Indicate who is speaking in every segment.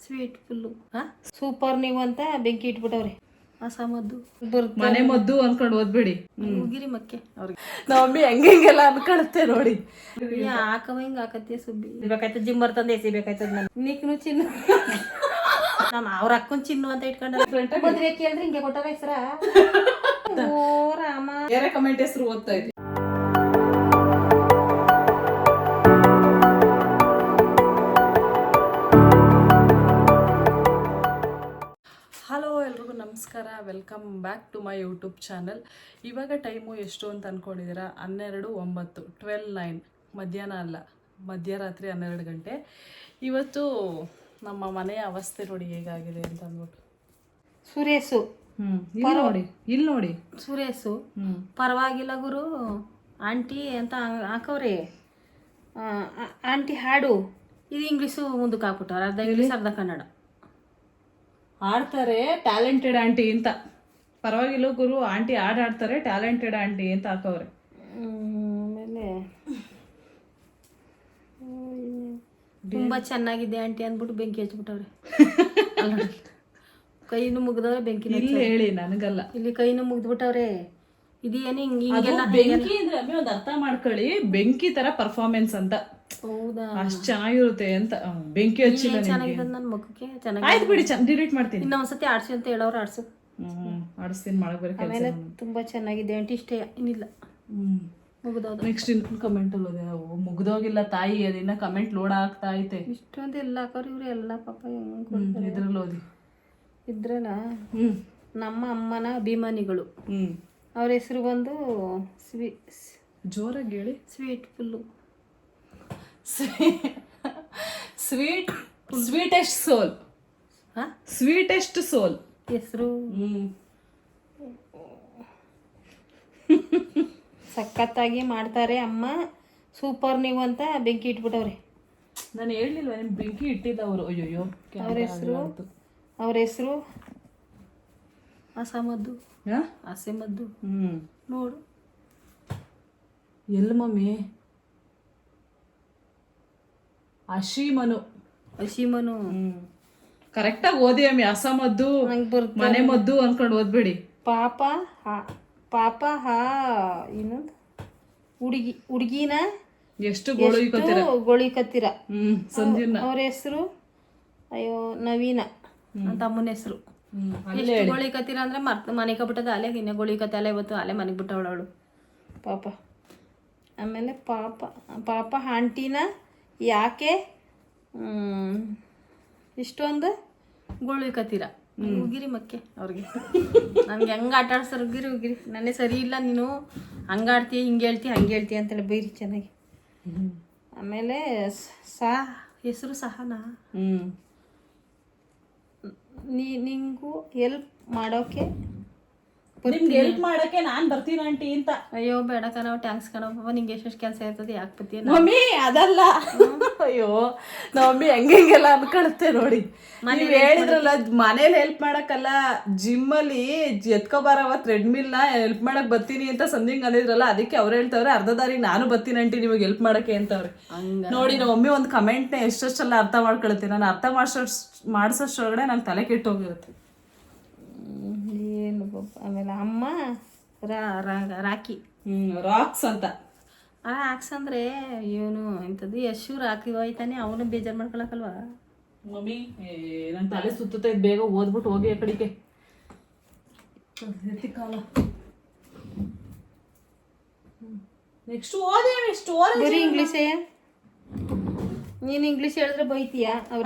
Speaker 1: Sweet full super ನೀವು ಅಂತ ಬೆಂಕಿ ಇಟ್ಬಿಟ್ಟವ್ರೆ ಅಸಮದ್ದು
Speaker 2: ಮನೆ ಮದ್ದು ಅನ್ಕೊಂಡು ಓದ್ಬೇಡಿ.
Speaker 1: ಮುಗಿರಿ ಮಕ್ಕೆ ಅವ್ರಿಗೆ
Speaker 2: ನಮ್ಮಿ ಹೆಂಗೆಲ್ಲ ಅನ್ಕೊಳುತ್ತೆ ನೋಡಿ.
Speaker 1: ಹಾಕವ ಹಿಂಗೆ ಹಾಕತ್ತೆ ಸುಬ್ಬಿ ಬೇಕಾಯ್ತದ ಜಿಮ್ ಬರ್ತಂದು ಎಸಿ ಬೇಕಾಯ್ತದ ನಾನು ನೀಕ್ನು ಚಿನ್ನು ನಮ್ಮ ಅವ್ರ ಅಕ್ಕನ್ ಚಿನ್ನು ಅಂತ ಇಟ್ಕೊಂಡ್ರೆ ಮದ್ವೆ ಕೇಳಿದ್ರೆ ಹಿಂಗೆ ಕೊಟ್ಟಾರ ಹೆಸ್ರ ಓ ರಾಮ.
Speaker 2: ಬೇರೆ ಕಮೆಂಟ್ ಹೆಸರು ಓದ್ತಾ ಇದ್ವಿ. ಹಲೋ ಎಲ್ರಿಗೂ ನಮಸ್ಕಾರ, welcome back to my YouTube channel. ಇವಾಗ ಟೈಮು ಎಷ್ಟು ಅಂತ ಅಂದ್ಕೊಂಡಿದ್ದೀರಾ? 12:09 12:09 ಮಧ್ಯಾಹ್ನ ಅಲ್ಲ, ಮಧ್ಯರಾತ್ರಿ 12 ಗಂಟೆ. ಇವತ್ತು ನಮ್ಮ ಮನೆಯ ಅವಸ್ಥೆ ನೋಡಿ ಹೇಗಾಗಿದೆ ಅಂತ ಅಂದ್ಬಿಟ್ಟು.
Speaker 1: ಸುರೇಶು
Speaker 2: ಇಲ್ಲಿ ನೋಡಿ
Speaker 1: ಸುರೇಶು ಪರವಾಗಿಲ್ಲ ಗುರು ಆಂಟಿ ಅಂತ ಹಾಕವ್ರೆ. ಆಂಟಿ ಹಾಡು ಇದು ಇಂಗ್ಲೀಷು ಮುಂದಕ್ಕೆ ಹಾಕ್ಬಿಟ್ಟವ್ರೆ, ಅರ್ಧ ಇಂಗ್ಲೀಷ್ ಅರ್ಧ ಕನ್ನಡ.
Speaker 2: ಆಡ್ತಾರೆ ಟ್ಯಾಲೆಂಟೆಡ್ ಆಂಟಿ ಅಂತ. ಪರವಾಗಿಲ್ಲ ಗುರು ಆಂಟಿ ಆಡ್ತಾರೆ ಟ್ಯಾಲೆಂಟೆಡ್ ಆಂಟಿ ಅಂತ ಹಾಕವ್ರೆ.
Speaker 1: ಆಮೇಲೆ ತುಂಬಾ ಚೆನ್ನಾಗಿದೆ ಆಂಟಿ ಅಂದ್ಬಿಟ್ಟು ಬೆಂಕಿ ಹಚ್ಬಿಟ್ಟವ್ರೆ. ಕೈನು ಮುಗ್ದವ್ರೆ ಬೆಂಕಿ.
Speaker 2: ಇಲ್ಲಿ ಹೇಳಿ ನನಗಲ್ಲ,
Speaker 1: ಇಲ್ಲಿ ಕೈನು ಮುಗ್ದ್ಬಿಟ್ಟವ್ರೆ. ಇದೇನು ಹಿಂಗೆಲ್ಲ
Speaker 2: ಬೆಂಕಿ ಅಂದ್ರೆ ಅಮ್ಮಿ ಒಂದು ಅರ್ಥ ಮಾಡ್ಕೊಳ್ಳಿ, ಬೆಂಕಿ ತರ ಪರ್ಫಾರ್ಮೆನ್ಸ್ ಅಂತ.
Speaker 1: ಹೌದಾ,
Speaker 2: ಅಷ್ಟ್ ಚೆನ್ನಾಗಿರುತ್ತೆ ಅಂತ. ಬೆಂಕಿ ಹಚ್ಚಿಲ್ಲ
Speaker 1: ಚೆನ್ನಾಗಿದೆ ನನ್ನ ಮುಖಕ್ಕೆ. ಚೆನ್ನಾಗಿ
Speaker 2: ಆಯ್ತು ಬಿಡಿ, ಡಿಲೀಟ್ ಮಾಡ್ತೀನಿ.
Speaker 1: ಇನ್ನೊಂದ್ಸತಿ ಆಡ್ಸಿ ಅಂತ ಹೇಳೋರು ಆಡ್ಸು.
Speaker 2: ಆಡಿಸ್ತೀನಿ, ಮಾಡಕ್ ಬರೀ
Speaker 1: ಆಮೇಲೆ ತುಂಬಾ ಚೆನ್ನಾಗಿದೆ ಆಂಟಿ ಇಷ್ಟೇ, ಇನ್ನಿಲ್ಲ. ಮುಗ್ದೋದು.
Speaker 2: ನೆಕ್ಸ್ಟ್ ಇನ್ನು ಕಮೆಂಟ್ ಅಲ್ಲಿ ಮುಗ್ದೋಗಿಲ್ಲ ತಾಯಿ, ಅದಿನ್ನ ಕಮೆಂಟ್ ಲೋಡ್ ಆಗ್ತಾ ಐತೆ.
Speaker 1: ಇಷ್ಟೊಂದು ಎಲ್ಲ ಹಾಕೋರು ಇವ್ರು ಎಲ್ಲ ಪಾಪ
Speaker 2: ಇದ್ರಲ್ಲಿ ಓದಿ
Speaker 1: ಇದ್ರಲ್ಲ. ನಮ್ಮ ಅಮ್ಮನ ಅಭಿಮಾನಿಗಳು. ಅವ್ರ ಹೆಸರು ಬಂದು
Speaker 2: ಜೋರಾಗಿ ಹೇಳಿ.
Speaker 1: ಸ್ವೀಟ್ ಫುಲ್ಲು
Speaker 2: ಸ್ವೀಟೆಸ್ಟ್ ಸೋಲ್. ಸ್ವೀಟೆಸ್ಟ್ ಸೋಲ್
Speaker 1: ಹೆಸರು. ಸಖತ್ತಾಗಿ ಮಾಡ್ತಾರೆ ಅಮ್ಮ, ಸೂಪರ್ ನೀವು ಅಂತ ಬೆಂಕಿ ಇಟ್ಬಿಟ್ಟವ್ರೆ.
Speaker 2: ನಾನು ಹೇಳಿಲ್ವ ನಿಮ್ ಬೆಂಕಿ ಇಟ್ಟಿದ್ದವರು? ಅಯ್ಯೋ,
Speaker 1: ಅವ್ರ ಹೆಸರು ಅಸಮದ್ದು. ಅಸಮದ್ದು ನೋಡು.
Speaker 2: ಎಲ್ಲಿ ಮಮ್ಮಿ? ಅಶೀಮನು. ಕರೆಕ್ಟಾಗಿ ಓದಿ ಅಮ್ಮಿ. ಅಸಮದ್ದು ಮನೆ ಮದ್ದು ಅನ್ಕೊಂಡು ಓದ್ಬೇಡಿ.
Speaker 1: ಪಾಪ ಇನ್ನೊಂದು ಹುಡುಗಿನ
Speaker 2: ಎಷ್ಟು
Speaker 1: ಗೋಳಿಕತ್ತೀರ.
Speaker 2: ಸಂಜೀವ್ನ
Speaker 1: ಅವ್ರ ಹೆಸರು ಅಯ್ಯೋ ನವೀನ ಅಂತ ಅಮ್ಮನ ಹೆಸರು. ಎಷ್ಟು ಗೋಳಿಕತ್ತೀರ ಅಂದ್ರೆ ಮನೆ ಕಬಿಟ್ಟದ ಅಲೆ. ಇನ್ನ ಗೋಳಿಕತ್ತೆ ಅಲೆ, ಇವತ್ತು ಅಲೆ ಮನೆಗೆ ಬಿಟ್ಟವಳು ಪಾಪ. ಆಮೇಲೆ ಪಾಪ ಆಂಟಿನ ಯಾಕೆ ಇಷ್ಟೊಂದು ಗೋಳಿಕತ್ತೀರ? ಉಗಿರಿ ಮಕ್ಕೆ ಅವ್ರಿಗೆ. ನನಗೆ ಹೆಂಗೆ ಆಟ ಆಡ್ಸರ್ ಉಗಿರಿ. ನನ್ನೇ ಸರಿ ಇಲ್ಲ, ನೀನು ಹಂಗಾಡ್ತೀಯ ಹಿಂಗೆ ಹೇಳ್ತೀಯ ಅಂತೇಳಿ ಬೈರಿ ಚೆನ್ನಾಗಿ. ಆಮೇಲೆ ಹೆಸರು ಸಹನಾ. ನಿಂಗೂ ಹೆಲ್ಪ್ ಮಾಡೋಕೆ ನಾನು ಬರ್ತೀನಿ ಆಂಟಿ ಅಂತ. ಅಯ್ಯೋ ಬೇಡ ಕಣವ, ಟ್ಯಾಂಕ್ಸ್ ಕಣವ, ನಿಂಗೆ ಎಷ್ಟು ಕೆಲಸ ಇರ್ತದೆ, ಯಾಕೆ ಬತ್ತೀಯ?
Speaker 2: ಮಮ್ಮಿ ಅದಲ್ಲ. ಅಯ್ಯೋ ನಮ್ಮಿ ಹೆಂಗೆಲ್ಲ ಅನ್ಕೊಳುತ್ತೆ ನೋಡಿ. ನೀವು ಹೇಳಿದ್ರಲ್ಲ ಮನೇಲಿ ಹೆಲ್ಪ್ ಮಾಡಕ್ಕಲ್ಲ, ಜಿಮ್ಮಲ್ಲಿ ಎತ್ಕೊಬಾರವ ಥ್ರೆಡ್ಮಿಲ್ನ ಹೆಲ್ಪ್ ಮಾಡಕ್ ಬರ್ತೀನಿ ಅಂತ ಸಂದಿಂಗ್ ಅಂದಿದ್ರಲ್ಲ, ಅದಕ್ಕೆ ಅವ್ರು ಹೇಳ್ತವ್ರೆ ಅರ್ಧ ದಾರಿಗೆ ನಾನು ಬರ್ತೀನಿ ಆಂಟಿ ನಿಮಗೆ ಹೆಲ್ಪ್ ಮಾಡಕ್ಕೆ ಅಂತವ್ರೆ. ನೋಡಿ ನಮ್ಮ ಮಮ್ಮಿ ಒಂದು ಕಮೆಂಟ್ನ ಎಷ್ಟೆಲ್ಲ ಅರ್ಥ ಮಾಡ್ಕೊಳ್ತೀನಿ. ನಾನು ಅರ್ಥ ಮಾಡಿಸೋಷ್ಟೊಳಗಡೆ ನಂಗೆ ತಲೆ ಕೆಟ್ಟೋಗಿರುತ್ತೆ.
Speaker 1: ಏನು ಆಮೇಲೆ ಅಮ್ಮ ರಾಕಿ
Speaker 2: ರಾಕ್ಸ್ ಅಂತ.
Speaker 1: ರಾಕ್ಸ್ ಅಂದ್ರೆ ಇವನು ಇಂಥದ್ದು ಯಶು ರಾಕಿ ಹೋಯ್ತಾನೆ, ಅವನು ಬೇಜಾರು ಮಾಡ್ಕೊಳಕಲ್ವಾ
Speaker 2: ಮಮ್ಮಿ? ನನ್ನ ತಲೆ ಸುತ್ತೈತೆ, ಬೇಗ ಓದ್ಬಿಟ್ಟು ಹೋಗಿ ಆ ಕಡೆಗೆ. ನೆಕ್ಸ್ಟ್
Speaker 1: ಬರೀ ಇಂಗ್ಲೀಷೇ. ನೀನು ಇಂಗ್ಲೀಷ್ ಹೇಳಿದ್ರೆ ಬೈತೀಯಾ?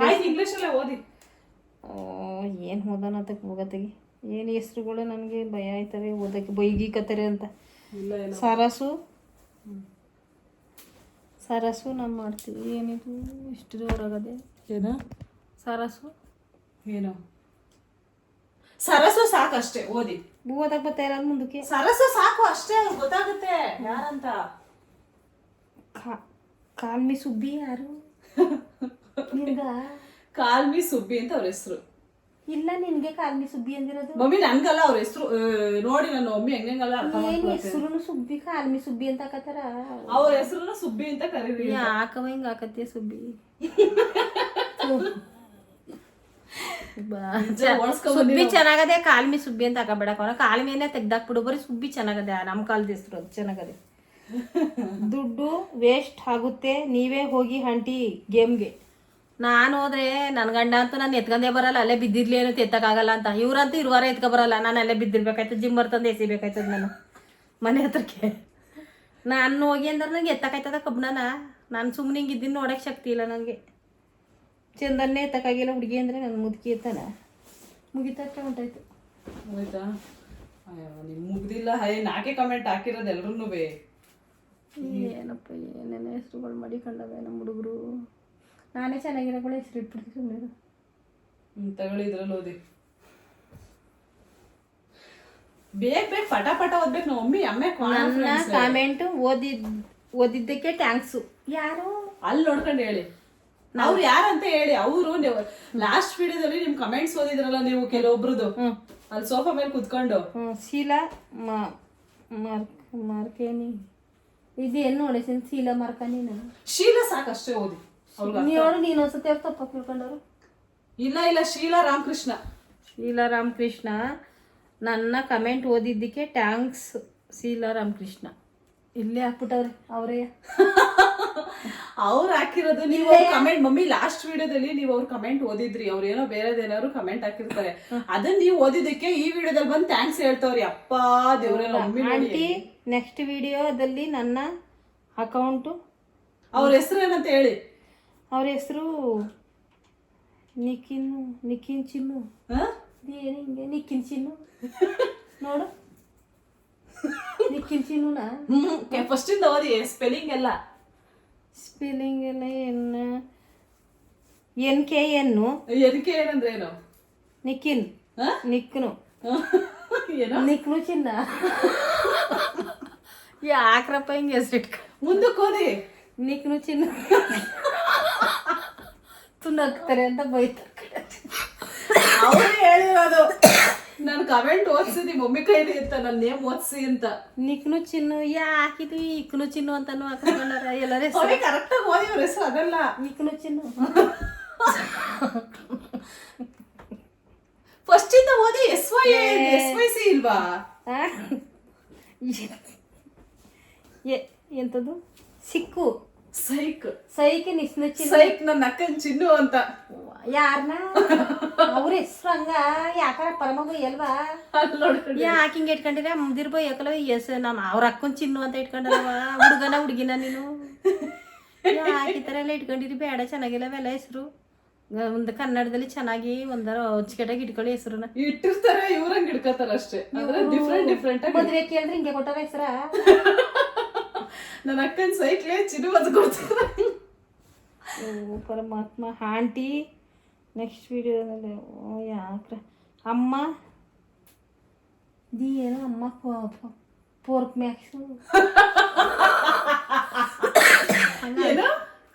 Speaker 2: ಇಂಗ್ಲೀಷಲ್ಲೇ ಓದಿ.
Speaker 1: ಏನು ಓದೋಣಂತ ಹೋಗತ್ತಾಗಿ. ಏನು ಹೆಸ್ರುಗಳು ನನಗೆ ಭಯ ಆಯ್ತವೆ ಓದಕ್ಕೆ, ಬೈಗಿಕತ್ತಾರೆ ಅಂತ. ಸರಸು ನಾವು ಮಾಡ್ತೀವಿ. ಏನಿದು ಇಷ್ಟು ಜೋರಾಗದೆ?
Speaker 2: ಏನು
Speaker 1: ಸರಸು?
Speaker 2: ಏನು ಸರಸು? ಸಾಕು ಅಷ್ಟೇ ಓದಿ.
Speaker 1: ಓದಕ್ಕೆ ಬರ್ತಾ ಇರೋದು ಮುಂದಕ್ಕೆ.
Speaker 2: ಸರಸು ಸಾಕು ಅಷ್ಟೇ, ಗೊತ್ತಾಗುತ್ತೆ ಯಾರಂತ.
Speaker 1: ಕಾಲ್ಮಿ ಸುಬ್ಬಿ ಯಾರು? ನಿನ್ಗ
Speaker 2: ಕಾಲ್ಮಿ ಸುಬ್ಬಿ ಅಂತ ಅವ್ರ ಹೆಸರು.
Speaker 1: ಇಲ್ಲ, ನಿನ್ಗೆ ಕಾಲ್ಮಿ ಸುಬ್ಬಿ ಅಂದಿರೋದು.
Speaker 2: ಮಮ್ಮಿ ನನ್ಗಲ್ಲ ಅವ್ರ ಹೆಸರು. ನೋಡಿ ನನ್ನ ಮಮ್ಮಿ ಹೆಂಗೆಲ್ಲ
Speaker 1: ಹೆಸರು ಸುಬ್ಬಿ, ಕಾಲ್ಮಿ ಸುಬ್ಬಿ ಅಂತ ಹಾಕತ್ತಾರ.
Speaker 2: ಅವ್ರ ಹೆಸರು ಸುಬ್ಬಿ ಅಂತ ಕರೀರಿ.
Speaker 1: ಯಾಕವ ಹಿಂಗ ಹಾಕತ್ತೀಯ ಸುಬ್ಬಿ? ಸುಬ್ಬಿ ಚೆನ್ನಾಗದೆ ಕಾಲ್ಮಿ ಸುಬ್ಬಿ ಅಂತ ಹಾಕಬೇಡಕ ಕಾಲ್ಮಿನೇ ತೆಗ್ದಾಕ್ಬಿಡು ಬರೀ ಸುಬ್ಬಿ ಚೆನ್ನಾಗದೆ ನಮ್ಮ ಕಾಲದ ಹೆಸರು ಅದು ಚೆನ್ನಾಗದೆ. ದುಡ್ಡು ವೇಸ್ಟ್ ಆಗುತ್ತೆ ನೀವೇ ಹೋಗಿ ಹಂಟಿ ಗೇಮ್ಗೆ. ನಾನು ಹೋದ್ರೆ ನನ್ನ ಗಂಡ ಅಂತೂ ನಾನು ಎತ್ಕೊಂಡೇ ಬರಲ್ಲ, ಅಲ್ಲೇ ಬಿದ್ದಿರ್ಲಿ ಏನೋ ಎತ್ತಕ್ಕಾಗಲ್ಲ ಅಂತ. ಇವ್ರಂತೂ ಇರುವಾರ ಎತ್ಕೊ ಬರಲ್ಲ, ನಾನು ಅಲ್ಲೇ ಬಿದ್ದಿರ್ಬೇಕಾಯ್ತದೆ, ಜಿಮ್ ಬರ್ತಂದು ಎಸಿಬೇಕಾಯ್ತದೆ ನಾನು ಮನೆ ಹತ್ರಕ್ಕೆ. ನಾನು ಹೋಗಿ ಅಂದ್ರೆ ನಂಗೆ ಎತ್ತಕ್ಕಾಯ್ತದ ಕಬ್ಬಣನ. ನಾನು ಸುಮ್ಮನೆ ಹಿಂಗೆ ಇದ್ದೀನಿ, ನೋಡೋಕ್ಕೆ ಶಕ್ತಿ ಇಲ್ಲ ನನಗೆ. ಚಂದನ್ನೇ ಎತ್ತಕ್ಕಾಗಿಲ್ಲ ಹುಡುಗಿ ಅಂದರೆ ನನ್ನ ಮುದುಕಿ ಎತ್ತಾನ ಮುಗಿತಕ್ಕೆ ಹೊಂಟಾಯ್ತು.
Speaker 2: ಆಯ್ತಾ ನಿಮ್ ಮುಗ್ದಿಲ್ಲ. ನಾಕೆ ಕಮೆಂಟ್ ಹಾಕಿರೋದು ಎಲ್ರೂ.
Speaker 1: ಏನಪ್ಪ ಏನೇನೋ ಹೆಸ್ರುಗಳು ಮಾಡಿಕೊಂಡವೆ ನಮ್ಮ ಹುಡುಗರು. ನಾನೇ ಚೆನ್ನಾಗಿರೋಗಳು ಹೆಸ್ರು ಇಟ್ಬಿಡ್ತೀನಿ ಸುಮ್ಮನೆ.
Speaker 2: ತಗೊಳ್ಳಿ ಇದ್ರಲ್ಲಿ ಓದಿ. ಬೇಗ ಪಟ ಓದ್ಬೇಕು. ನಾವು ಮಮ್ಮಿ
Speaker 1: ನನ್ನ ಕಾಮೆಂಟ್ ಓದಿದ್ದಕ್ಕೆ ಥ್ಯಾಂಕ್ಸು. ಯಾರು
Speaker 2: ಅಲ್ಲಿ ನೋಡ್ಕೊಂಡು ಹೇಳಿ, ಅವ್ರು ಯಾರಂತ ಹೇಳಿ. ಅವರು ಲಾಸ್ಟ್ ವಿಡಿಯೋದಲ್ಲಿ ನಿಮ್ ಕಮೆಂಟ್ಸ್ ಓದಿದ್ರಲ್ಲ ನೀವು ಕೆಲವೊಬ್ರದ್ದು, ಅಲ್ಲಿ ಸೋಫಾ ಮೇಲೆ ಕುತ್ಕೊಂಡು.
Speaker 1: ಶೀಲಾ ಮಾರ್ಕೇನಿ ಇದೇನು ನೋಡಿ ಶೀಲಾ ಮಾರ್ಕನಿನ.
Speaker 2: ಶೀಲಾ ಸಾಕಷ್ಟೇ ಓದಿ.
Speaker 1: ನೋಡು ನೀನು ಒಂದ್ಸತಿ ಅವ್ರು ತಪ್ಪ ತಿಳ್ಕೊಂಡವ್ರು.
Speaker 2: ಇಲ್ಲ ಶೀಲಾ ರಾಮಕೃಷ್ಣ.
Speaker 1: ಶೀಲಾ ರಾಮಕೃಷ್ಣ ನನ್ನ ಕಮೆಂಟ್ ಓದಿದ್ದಕ್ಕೆ ಟ್ಯಾಂಕ್ಸ್ ಶೀಲಾ ರಾಮಕೃಷ್ಣ. ಇಲ್ಲೇ ಹಾಕ್ಬಿಟ್ಟವ್ರೆ ಅವರೇ.
Speaker 2: ಅವ್ರು ಹಾಕಿರೋದು ನೀವು ಕಮೆಂಟ್. ಮಮ್ಮಿ ಲಾಸ್ಟ್ ವಿಡಿಯೋದಲ್ಲಿ ನೀವು ಅವ್ರ ಕಮೆಂಟ್ ಓದಿದ್ರಿ, ಅವ್ರು ಏನೋ ಬೇರೆದೇನಾದ್ರು ಕಮೆಂಟ್ ಹಾಕಿರ್ತಾರೆ, ಅದನ್ನ ನೀವು ಓದಿದ್ದಕ್ಕೆ ಈ ವಿಡಿಯೋದಲ್ಲಿ ಬಂದು ಥ್ಯಾಂಕ್ಸ್ ಹೇಳ್ತವ್ರಿ. ಅಪ್ಪ ದೇವ್ರೆಲ್ಲ.
Speaker 1: ಆಂಟಿ ನೆಕ್ಸ್ಟ್ ವಿಡಿಯೋದಲ್ಲಿ ನನ್ನ ಅಕೌಂಟು
Speaker 2: ಅವ್ರ ಹೆಸರು ಏನಂತ ಹೇಳಿ.
Speaker 1: ಅವ್ರ ಹೆಸರು ನಿಖಿನ್ ಚಿನ್ನು. ಏನು ಹಿಂಗೆ ನಿಖಿನ್ ಚಿನ್ನು ನೋಡು. ನಿಖಿನ್ ಚಿನ್ನುನಾ?
Speaker 2: ಫಸ್ಟ್ ಇಂದ ಓದಿ. ಸ್ಪೆಲ್ಲಿಂಗ್ ಎಲ್ಲ
Speaker 1: NKN
Speaker 2: ಏನಂದ್ರೆ ಏನು?
Speaker 1: ನಿಖಿನ್ ನಿಕ್ನು
Speaker 2: ಏನೋ
Speaker 1: ನಿಕ್ನು ಚಿನ್ನ. ಯಾಕ್ರಪ್ಪ ಹಿಂಗೆ ಹೆಸರಿಟ್ಕ.
Speaker 2: ಮುಂದಕ್ಕೆ ಓದಿ.
Speaker 1: ನಿಕ್ನು ಚಿನ್ನ ತುನಕ್ತಾರೆ ಅಂತ ಬೈತಾರೆ.
Speaker 2: ಅವರೇ ಹೇಳಿರೋದು. ನಾನು ಕಮೆಂಟ್ ಓದಿಸಿದಿ ಮಮ್ಮಿ ಕೈಲಿ ಅಂತ, ನನ್ನ ನೇಮ್ ಓದಿಸಿ ಅಂತ.
Speaker 1: ನಿಕ್ನು ಚಿನ್ನು ಯಾಕಿದ್ವಿ ಇಕ್ನು ಚಿನ್ನು ಅಂತಾನು ಹಾಕೊಂಡಾರ ಎಲ್ಲರ ಹೆಸರು.
Speaker 2: ಕರೆಕ್ಟಾಗಿ ಓದಿ ಅವ್ರ ಹೆಸರು ಅದಲ್ಲ.
Speaker 1: ನಿಕ್ನು ಚಿನ್ನು
Speaker 2: ಫಸ್ಟ್ ಇಂದ ಓದಿ. SYC ಇಲ್ವಾ?
Speaker 1: ಎಂತದು ಸಿಕ್ಕು
Speaker 2: ಸೈಕ್
Speaker 1: ನಿಸ್ನು ಚಿನ್ನು.
Speaker 2: ಸೈಕ್ ನನ್ನ ಅಕ್ಕನ ಚಿನ್ನು ಅಂತ.
Speaker 1: ಯಾರನ್ನ ಅವ್ರ ಹೆಸ್ರು ಹಂಗ ಯಾಕಾರ ಪರಮಗು ಎಲ್ವಾ? ಯಾಕೆ ಹಿಂಗೆ ಇಟ್ಕೊಂಡಿರ ಮುದಿರ್ಬೋ ಯಾಕಲ್ವ ನಮ್ಮ ಅವ್ರ ಅಕ್ಕನ ಚಿನ್ನು ಅಂತ ಇಟ್ಕೊಂಡಲ್ವ? ಹುಡುಗಿನ ನೀನು ಯಾಕೆ ಈ ಥರ ಎಲ್ಲ ಇಟ್ಕೊಂಡಿರಿ? ಬೇಡ, ಚೆನ್ನಾಗಿಲ್ಲ ಅವೆಲ್ಲ ಹೆಸರು. ಒಂದು ಕನ್ನಡದಲ್ಲಿ ಚೆನ್ನಾಗಿ ಒಂದರ ಹೊಚ್ಕೆಟಾಗಿ ಇಟ್ಕೊಳ್ಳಿ ಹೆಸರನ್ನ.
Speaker 2: ಇಟ್ಟಿರ್ತಾರೆ, ಇವ್ರಂಗ್ ಇಟ್ಕೋತಾರ ಅಷ್ಟೇ. ಡಿಫ್ರೆಂಟ್
Speaker 1: ಮದ್ವೆ ಕೇಳಿದ್ರೆ ಹಿಂಗೆ ಕೊಟ್ಟಾರ ಹೆಸರ.
Speaker 2: ನನ್ನ ಅಕ್ಕನ ಸೈಕ್ಲೇ ಚಿನ್ನು ಅಂತ ಗೊತ್ತಿಲ್ಲ.
Speaker 1: ಪರಮಾತ್ಮ. ಆಂಟಿ ನೆಕ್ಸ್ಟ್ ವಿಡಿಯೋದಲ್ಲಿ ಯಾಕ್ರ ಅಮ್ಮ ಏನೋ ಅಮ್ಮ ಪೋರ್ಕ್ ಮ್ಯಾಕ್ಸು.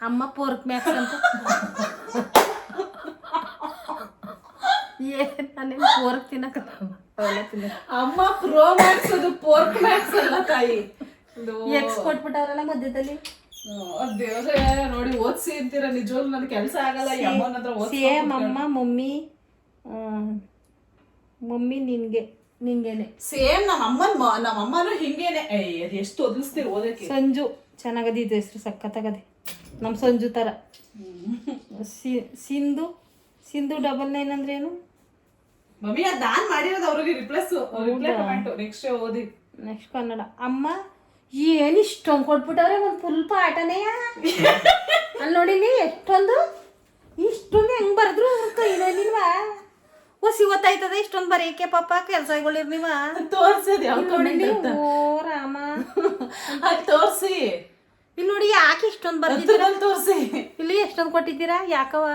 Speaker 1: ಅಮ್ಮ ಪೋರ್ಕ್ ಮ್ಯಾಕ್ಸ್ ಅಂತ. ನಾನೇ ಪೋರ್ಕ್ ತಿನ್ನಕ
Speaker 2: ಅಮ್ಮ ಪ್ರೋ ಮ್ಯಾಕ್ಸ್, ಅದು ಪೋರ್ಕ್ ಮ್ಯಾಕ್ಸ್ ಅಲ್ಲ ತಾಯಿ.
Speaker 1: ಎಕ್ಸ್ ಕೊಟ್ಬಿಟ್ಟವ್ರಲ್ಲ ಮಧ್ಯದಲ್ಲಿ.
Speaker 2: ದೇವ್ರೆ ನೋಡಿ ಓದ್ಸಿ ಅಂತೀರ. ನಿಜವಾಗ್ಲೂ ನನ್ ಕೆಲಸ ಆಗಲ್ಲ.
Speaker 1: ಸೇಮ್ ಅಮ್ಮ ಮಮ್ಮಿ ನಿಂಗೇನೆ
Speaker 2: ಸೇಮ್ ನಮ್ಮಮ್ಮನೂ ಹಿಂಗೇನೆ. ಎಷ್ಟು ಓದಿಸ್ತೀರಿ ಓದಕ್ಕೆ.
Speaker 1: ಸಂಜು ಚೆನ್ನಾಗದಿದ್ದು ಹೆಸರು, ಸಖತ್ತಾಗದೆ. ನಮ್ಮ ಸಂಜು ಥರ. ಸಿಂಧು 99 ಅಂದ್ರೆ ಏನು?
Speaker 2: ಮಮ್ಮಿ ಅದು ನಾನ್ ಮಾಡಿರೋದು ಅವ್ರಿಗೆ ನೆಕ್ಸ್ಟ್ ಓದಿ.
Speaker 1: ನೆಕ್ಸ್ಟ್ ಕನ್ನಡ. ಅಮ್ಮ ಏನು ಇಷ್ಟೊಂದು ಕೊಟ್ಬಿಟ್ಟವ್ರೆ, ಒಂದು ಫುಲ್ ಪಾಠನೇ. ಅಲ್ಲಿ ನೋಡಿನಿ ಎಷ್ಟೊಂದು ಹೆಂಗ್ ಬರೆದ್ರು ಕೈಲಿಲ್ವಾ? ಹೊಸಿ ಗೊತ್ತಾಯ್ತದ ಇಷ್ಟೊಂದು ಬರೆಯಕ್ಕೆ ಪಾಪ ಕೆಲ್ಸಗಳಿರ್ ನೀವ
Speaker 2: ತೋರ್ಸೋದು.
Speaker 1: ಓ ರಾಮ
Speaker 2: ತೋರ್ಸಿ.
Speaker 1: ಇಲ್ಲಿ ನೋಡಿ ಯಾಕೆ ಇಷ್ಟೊಂದು ಬರ್ದಿದ್ದೀರಾ?
Speaker 2: ತೋರ್ಸಿ.
Speaker 1: ಇಲ್ಲಿ ಎಷ್ಟೊಂದು ಕೊಟ್ಟಿದ್ದೀರಾ? ಯಾಕವ?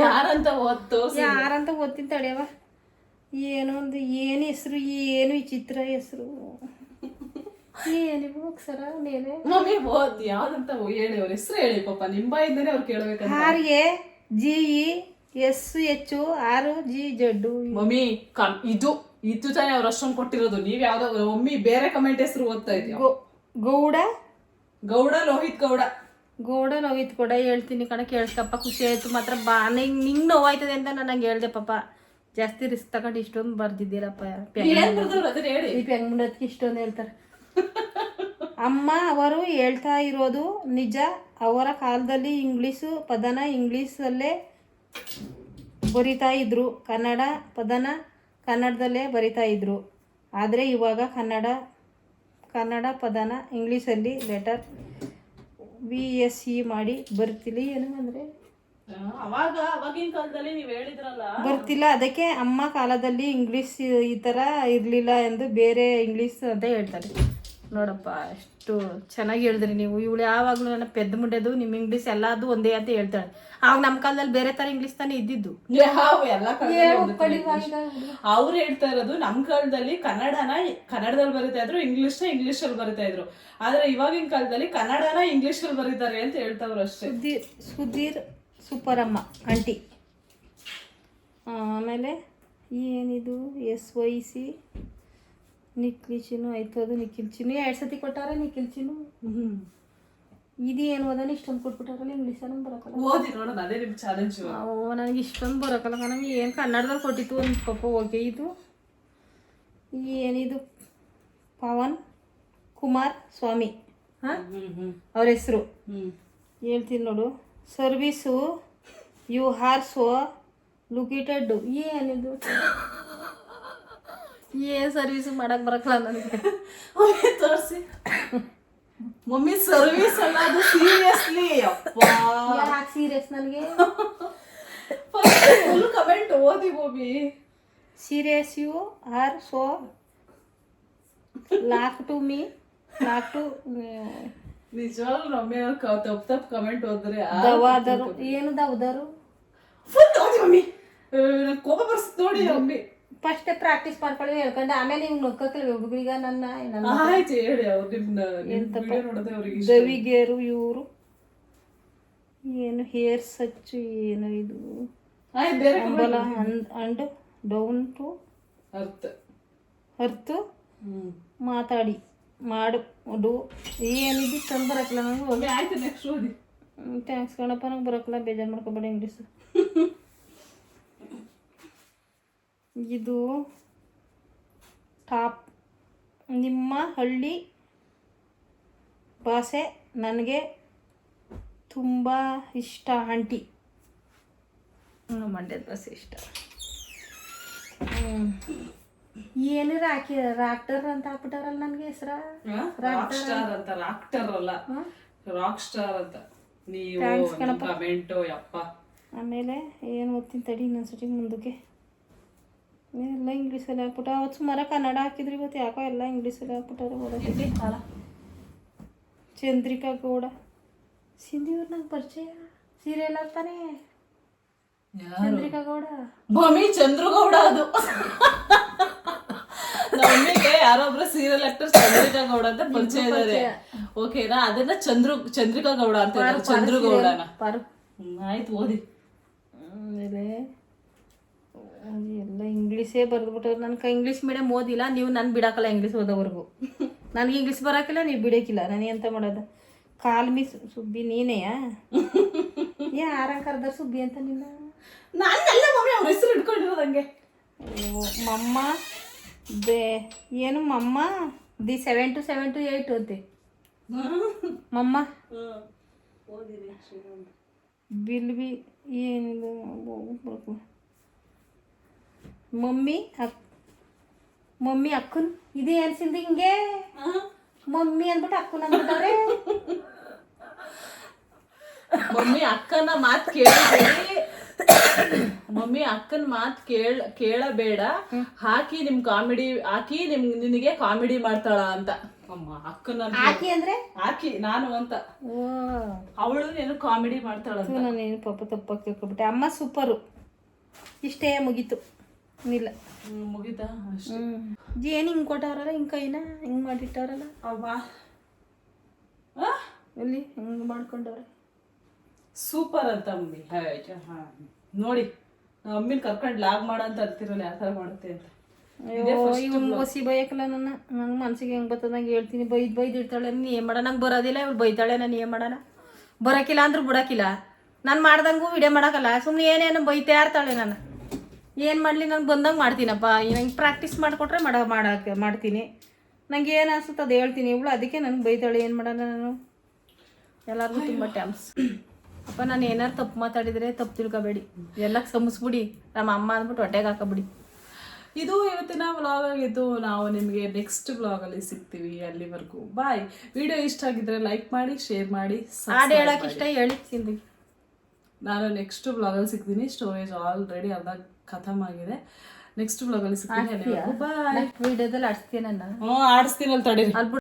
Speaker 2: ಯಾರಂತ
Speaker 1: ಓದ್ತೀನಿ ತಡೆಯವ. ಏನು ಹೆಸರು, ಏನು ಈ ಚಿತ್ರ ಹೆಸರು ಏನಿವು ಅಕ್ಷರ ಮೇಲೆ.
Speaker 2: ಮಮ್ಮಿ ಓದ್ ಯಾವ್ದಂತ ಹೇಳಿ, ಅವ್ರ ಹೆಸರು ಹೇಳಿ ಪಾಪ. ನಿಮ್ಮ ಬಾಯಿಂದನೇ ಅವ್ರು ಕೇಳ್ಬೇಕಂತ.
Speaker 1: RAGESHURGZ.
Speaker 2: ಮಮ್ಮಿ ಇದು ತಾನೇ ಅವ್ರು ಅಷ್ಟೊಂದು ಕೊಟ್ಟಿರೋದು. ನೀವ್ ಯಾವ್ದೋ ಮಮ್ಮಿ ಬೇರೆ ಕಮೆಂಟ್ ಹೆಸರು ಓದ್ತಾ ಇದೀಯ. ಗೌಡ ಲೋಹಿತ್ ಗೌಡ ಹೇಳ್ತೀನಿ ಕಣ, ಕೇಳಿಸ್ಕಪ್ಪ. ಖುಷಿ ಆಯ್ತು ಮಾತ್ರ. ನಿಂಗೆ ನೋವಾಯ್ತದೆ ಅಂತ ನನಗೆ ಹೇಳ್ದೆ ಪಾಪ.
Speaker 1: ಜಾಸ್ತಿ ರಿಸ್ಕ್ ತಗೊಂಡು ಇಷ್ಟೊಂದು ಬರ್ದಿದ್ದೀರಪ್ಪ.
Speaker 2: ಏನ್ ಬರ್ದವ್ರು ಅದನ್ನ ಹೇಳಿ.
Speaker 1: ಈ ಪೆಂಗ್ ಮುಂಡತ್ಗೆ ಇಷ್ಟೊಂದು ಹೇಳ್ತಾರೆ. ಅಮ್ಮ ಅವರು ಹೇಳ್ತಾ ಇರೋದು ನಿಜ. ಅವರ ಕಾಲದಲ್ಲಿ ಇಂಗ್ಲೀಷು ಪದನ ಇಂಗ್ಲೀಷಲ್ಲೇ ಬರಿತಾ ಇದ್ರು, ಕನ್ನಡ ಪದನ ಕನ್ನಡದಲ್ಲೇ ಬರಿತಾ ಇದ್ರು. ಆದರೆ ಇವಾಗ ಕನ್ನಡ ಪದನ ಇಂಗ್ಲೀಷಲ್ಲಿ ಲೆಟರ್ VSE ಮಾಡಿ ಬರ್ತಿಲ್ಲ. ಏನು ಅಂದರೆ
Speaker 2: ಅವಾಗಿನ ಕಾಲದಲ್ಲಿ ನೀವು ಹೇಳಿದ್ರಲ್ಲ
Speaker 1: ಬರ್ತಿಲ್ಲ. ಅದಕ್ಕೆ ಅಮ್ಮ ಕಾಲದಲ್ಲಿ ಇಂಗ್ಲೀಷ್ ಈ ಥರ ಇರಲಿಲ್ಲ ಎಂದು ಬೇರೆ ಇಂಗ್ಲೀಷ್ ಅಂತ ಹೇಳ್ತಾರೆ. ನೋಡಪ್ಪ ಎಷ್ಟು ಚೆನ್ನಾಗಿ ಹೇಳಿದ್ರಿ ನೀವು. ಇವಳು ಯಾವಾಗಲೂ ನನ್ನ ಪೆದ್ದ ಮುಂಡೆದು ನಿಮ್ಮ ಇಂಗ್ಲೀಷ್ ಎಲ್ಲದು ಒಂದೇ ಅಂತ ಹೇಳ್ತಾಳೆ. ಆವಾಗ ನಮ್ಮ ಕಾಲದಲ್ಲಿ ಬೇರೆ ಥರ ಇಂಗ್ಲೀಷ್ ತಾನೇ ಇದ್ದಿದ್ದು.
Speaker 2: ಅವ್ರು ಹೇಳ್ತಾ ಇರೋದು ನಮ್ಮ ಕಾಲದಲ್ಲಿ ಕನ್ನಡದಲ್ಲಿ ಬರಿತಾ ಇದ್ರು, ಇಂಗ್ಲೀಷಲ್ಲಿ ಬರಿತಾ ಇದ್ರು. ಆದ್ರೆ ಇವಾಗಿನ ಕಾಲದಲ್ಲಿ ಕನ್ನಡನ ಇಂಗ್ಲೀಷಲ್ಲಿ ಬರೀತಾರೆ ಅಂತ ಹೇಳ್ತಾವ್ರು ಅಷ್ಟೇ.
Speaker 1: ಸುಧೀರ್ ಸೂಪರಮ್ಮ ಆಂಟಿ. ಆಮೇಲೆ ಏನಿದು SYC ನಿಖಿಲ್ಚಿನು ಆಯ್ತು. ಅದು ನಿಖಿಲ್ಚಿನು 2 ಸತಿ ಕೊಟ್ಟಾರ. ನಿಖಿಲ್ಚಿನು ಇದು ಏನು ಓದೋಣ ಇಷ್ಟೊಂದು ಕೊಟ್ಬಿಟ್ಟಾರಲ್ಲ. ಇಂಗ್ಲೀಷ್ ನಮ್ಗೆ ಬರೋಕಲ್ಲ.
Speaker 2: ಓದಿ ನೋಡೋಣ, ಅದೇ ನಿಮ್ಮ ಚಾಲೆಂಜ್.
Speaker 1: ನನಗೆ ಇಷ್ಟೊಂದು ಬರೋಕಲ್ಲ. ನನಗೆ ಏನು ಕನ್ನಡದಲ್ಲಿ ಕೊಟ್ಟಿತ್ತು ಒಂದು ಪಾಪ. ಓಕೆ, ಇದು ಏನಿದು ಪವನ್ ಕುಮಾರ್ ಸ್ವಾಮಿ ಅವ್ರ ಹೆಸರು ಹೇಳ್ತೀನಿ ನೋಡು. Service you are so located. ಏನಿದು ಏನು ಸರ್ವೀಸು ಮಾಡಕ್ ಬರಕಲ್ಲ ನನಗೆ.
Speaker 2: ತೋರಿಸಿ ಮಮ್ಮಿ, ಸರ್ವಿಸ್ ಅಲ್ಲ ಅದು, ಸೀರಿಯಸ್ಲಿ.
Speaker 1: ಯಾಕೆ ಸೀರಿಯಸ್ ನನಗೆ?
Speaker 2: ಫುಲ್ ಕಮೆಂಟ್ ಓದಿ mummy.
Speaker 1: Serious you are so lock to me lock to.
Speaker 2: ನಿಜವಾಗ್ಲೂ ಮಮ್ಮಿ ತಪ್ಪು ಕಮೆಂಟ್ ಓದಿದ್ರೆ
Speaker 1: ದವಾದರು. ಏನು ದವದರು?
Speaker 2: ಫುಲ್ ಓದಿ ಮಮ್ಮಿ, ಕೋಪ ಬರ್ಸುತ್ತೆ ನೋಡಿ ಮಮ್ಮಿ.
Speaker 1: ಫಸ್ಟ್ ಪ್ರಾಕ್ಟೀಸ್ ಮಾಡ್ಕೊಳ್ಳಿ ಹೇಳ್ಕೊಂಡು ಆಮೇಲೆ ನೀವು ನೋಡ್ಕೋಕಿಲ್ಲ ಹುಡುಗರಿಗೆ.
Speaker 2: ಆಯ್ತು ಹೇಳಿ. ಅವ್ರಿಗೆ
Speaker 1: ದವಿಗೇರು ಇವರು ಏನು ಹೇರ್ ಸಚ್ಚು ಏನು ಇದು ಅಂಬಲ ಅಂಡ್ ಡೌನ್ ಟು ಅರ್ಥ ಮಾತಾಡಿ ಮಾಡು. ಏನಿದು ತಂದು ಬರಕಲ್ಲ ನನಗೆ.
Speaker 2: ಆಯ್ತು, ನೆಕ್ಸ್ಟ್ ಓದಿ.
Speaker 1: ಥ್ಯಾಂಕ್ಸ್ ಕಣಪ್ಪ, ನಂಗೆ ಬರಕಲ್ಲ, ಬೇಜಾರು ಮಾಡ್ಕೊಬೇಡ ಇಂಗ್ಲೀಷ್. ಇದು ಟಾಪ್. ನಿಮ್ಮ ಹಳ್ಳಿ ಭಾಷೆ ನನಗೆ ತುಂಬ ಇಷ್ಟ ಆಂಟಿ. ಮಂಡ್ಯದ ಭಾಷೆ ಇಷ್ಟ. ಏನು ರಾಕ್ಟರ್ ಅಂತ ಹಾಕ್ಬಿಟ್ಟಾರಲ್ಲ ನನಗೆ ಹೆಸರ.
Speaker 2: ರಾಕ್ ಸ್ಟಾರ್ ಅಂತ ನೀವು ಕಮೆಂಟ್. ಯಪ್ಪ, ಆಮೇಲೆ
Speaker 1: ಏನು ಓದ್ತೀನಿ ತಡಿ ಇನ್ನೊಂದ್ಸತಿ ಮುಂದಕ್ಕೆ. ಎಲ್ಲ ಇಂಗ್ಲೀಷಲ್ಲಿ ಹಾಕ್ಬಿಟ್ಟ. ಅವತ್ತು ಸುಮಾರು ಕನ್ನಡ ಹಾಕಿದ್ರಿ, ಇವತ್ತು ಯಾಕೋ ಎಲ್ಲ ಇಂಗ್ಲೀಷಲ್ಲಿ ಹಾಕ್ಬಿಟ್ಟಾರೆ. ಚಂದ್ರಿಕಾ ಗೌಡ ಸಿಂಧಿಯವ್ರು ನಂಗೆ ಪರಿಚಯ. ಸೀರಿಯಲ್ ಆಗ್ತಾನೆ ಚಂದ್ರಿಕಾ ಗೌಡ.
Speaker 2: ಮಮ್ಮಿ ಚಂದ್ರಗೌಡ ಅದು. ನಮ್ಮಿಗೆ ಯಾರೊಬ್ರು ಸೀರಿಯಲ್ ಆಕ್ಟರ್ ಚಂದ್ರಿಕಾ ಗೌಡ ಅಂತ ಪರಿಚಯ ಇದ್ದಾರೆ. ಓಕೆನಾ? ಅದನ್ನ ಚಂದ್ರಿಕಾ ಗೌಡ ಅಂತ ಚಂದ್ರಗೌಡನ. ಆಯ್ತು, ಓದಿ.
Speaker 1: ಆಮೇಲೆ ಎಲ್ಲ ಇಂಗ್ಲೀಷೇ ಬರೆದ್ಬಿಟ್ಟವ್ರು. ನನಗೆ ಇಂಗ್ಲೀಷ್ ಮೀಡಿಯಮ್ ಓದಿಲ್ಲ. ನೀವು ನಾನು ಬಿಡಾಕಲ್ಲ ಇಂಗ್ಲೀಷ್ ಓದೋವರೆಗೂ. ನನಗೆ ಇಂಗ್ಲೀಷ್ ಬರೋಕಿಲ್ಲ, ನೀವು ಬಿಡೋಕಿಲ್ಲ. ನನಗೆ ಎಂತ ಮಾಡೋದು? ಕಾಲ್ಮಿ ಸುಬ್ಬಿ ನೀನೆಯಾ? ಯಾರಂಗೆ ಕರ್ದಾರ ಸುಬ್ಬಿ ಅಂತ ನಿನ್ನ?
Speaker 2: ನಾನೆಲ್ಲ ಮಮ್ಮಿ ಅವ್ರ ಹೆಸರು ಇಟ್ಕೊಂಡಿರೋದಂಗೆ.
Speaker 1: ಮಮ್ಮ ಏನು ಮಮ್ಮ ದಿ 7 to 8 ಅಂತೆ ಮಮ್ಮ. ಬಿಲ್ವಿ ಏನಿದು ಮಮ್ಮಿ ಅಕ್ಕನ್. ಇದು ಏನ್ಸಿಂದ ಹಿಂಗೆ ಮಮ್ಮಿ ಅಂದ್ಬಿಟ್ಟು ಅಕ್ಕನ್ ಅಂದ್ಬಿಟ್ಟವ್ರೆ.
Speaker 2: ಮಮ್ಮಿ ಅಕ್ಕನ ಮಾತು ಕೇಳಿದ್ರಿ. ಮಮ್ಮಿ ಅಕ್ಕನ ಮಾತು ಕೇಳಬೇಡ. ಹಾಕಿ ನಿನಗೆ ಕಾಮಿಡಿ ಮಾಡ್ತಾಳ ಅಂತ. ಅಮ್ಮ ಅಕ್ಕನ
Speaker 1: ಹಾಕಿ ಅಂದ್ರೆ
Speaker 2: ಹಾಕಿ ನಾನು ಅಂತ. ಅವಳು ಏನು ಕಾಮಿಡಿ ಮಾಡ್ತಾಳ.
Speaker 1: ನಾನೇನು ಪಾಪ ತಪ್ಪಾಗಿ ತಿಳ್ಕೊಬಿಟ್ಟೆ. ಅಮ್ಮ ಸೂಪರು. ಇಷ್ಟೇ ಮುಗೀತು. ಇಲ್ಲ
Speaker 2: ಮುಗಿತಾ?
Speaker 1: ಏನು ಹಿಂಗೆ ಕೊಟ್ಟವ್ರಲ್ಲ, ಹಿಂಗೆ ಕೈನ ಹಿಂಗೆ ಮಾಡಿಟ್ಟವ್ರಲ್ಲ. ಎಲ್ಲಿ ಹಿಂಗೆ ಮಾಡ್ಕೊಂಡವ್ರೆ.
Speaker 2: ಸೂಪರ್ ಅಂತ ಮಮ್ಮಿ. ನೋಡಿ, ಮಮ್ಮಿನ ಕರ್ಕೊಂಡು ಲಾಗ್ ಮಾಡ ಅಂತ ಅಂತಿರಲ್ಲ, ಯಾವ ಥರ ಮಾಡುತ್ತೆ ಅಂತ.
Speaker 1: ಇವ್ನು ಒಸಿ ಬೈಯಕಲ್ಲ ನನ್ನ. ನಂಗೆ ಮನ್ಸಿಗೆ ಹೆಂಗೆ ಬರ್ತದೆ ನಂಗೆ ಹೇಳ್ತೀನಿ. ಬೈದು ಇರ್ತಾಳೆ. ನೀನು ಏನು ಮಾಡೋಣ? ನಂಗೆ ಬರೋದಿಲ್ಲ. ಇವ್ಳು ಬೈತಾಳೆ. ನಾನು ಏನು ಮಾಡೋಣ? ಬರೋಕಿಲ್ಲ ಅಂದ್ರೂ ಬಿಡೋಕಿಲ್ಲ. ನಾನು ಮಾಡ್ದಂಗೂ ವಿಡಿಯೋ ಮಾಡೋಕ್ಕಲ್ಲ. ಸುಮ್ಮನೆ ಏನೇನು ಬೈತಾ ಇರ್ತಾಳೆ. ನಾನು ಏನು ಮಾಡಲಿ ನಂಗೆ ಬಂದಂಗೆ ಮಾಡ್ತೀನಪ್ಪ ನಂಗೆ ಪ್ರಾಕ್ಟೀಸ್ ಮಾಡಿಕೊಟ್ರೆ ಮಾಡ್ತೀನಿ ನಂಗೆ ಏನು ಅನ್ಸುತ್ತೆ ಅದು ಹೇಳ್ತೀನಿ ಇವಳು ಅದಕ್ಕೆ ನನಗೆ ಬೈತಾಳೆ ಏನು ಮಾಡೋಣ ನಾನು. ಎಲ್ಲರಿಗೂ ತುಂಬ ಟ್ಯಾಂಕ್ಸ್ ಅಪ್ಪ. ನಾನು ಏನಾರು ತಪ್ಪು ಮಾತಾಡಿದರೆ ತಪ್ಪು ತಿಳ್ಕೊಬೇಡಿ, ಎಲ್ಲ ಕ್ಷಮಿಸ್ಬಿಡಿ. ನಮ್ಮ ಅಮ್ಮ ಅಂದ್ಬಿಟ್ಟು ಹೊಟ್ಟೆಗೆ ಹಾಕಬಿಡಿ.
Speaker 2: ಇದು ಇವತ್ತಿನ ವ್ಲಾಗ್ ಆಗಿದ್ದು. ನಾವು ನಿಮಗೆ ನೆಕ್ಸ್ಟ್ ವ್ಲಾಗಲ್ಲಿ ಸಿಗ್ತೀವಿ. ಅಲ್ಲಿವರೆಗೂ ಬಾಯ್. ವಿಡಿಯೋ ಇಷ್ಟ ಆಗಿದ್ರೆ ಲೈಕ್ ಮಾಡಿ, ಶೇರ್ ಮಾಡಿ.
Speaker 1: ಹಾಡು ಹೇಳೋಕೆ ಇಷ್ಟ ಹೇಳಿ ಸಿಂಧಿ.
Speaker 2: ನಾನು ನೆಕ್ಸ್ಟ್ ವ್ಲಾಗಲ್ಲಿ ಸಿಗ್ತೀನಿ. ಸ್ಟೋರೇಜ್ ಆಲ್ರೆಡಿ ಅರ್ಧ ಖತಮ್ ಆಗಿದೆ. ನೆಕ್ಸ್ಟ್ ವ್ಲಾಗಲ್ಲಿ ಸಿಗ್ತೀನಿ. ಅಲ್ಲಿವರೆಗೂ ಬಾಯ್.
Speaker 1: ವಿಡಿಯೋದಲ್ಲಿ ಆಡಿಸ್ತೀನಿ ನಾನು.
Speaker 2: ಆಡಿಸ್ತೀನಲ್ಲ ತಡೀರಿ.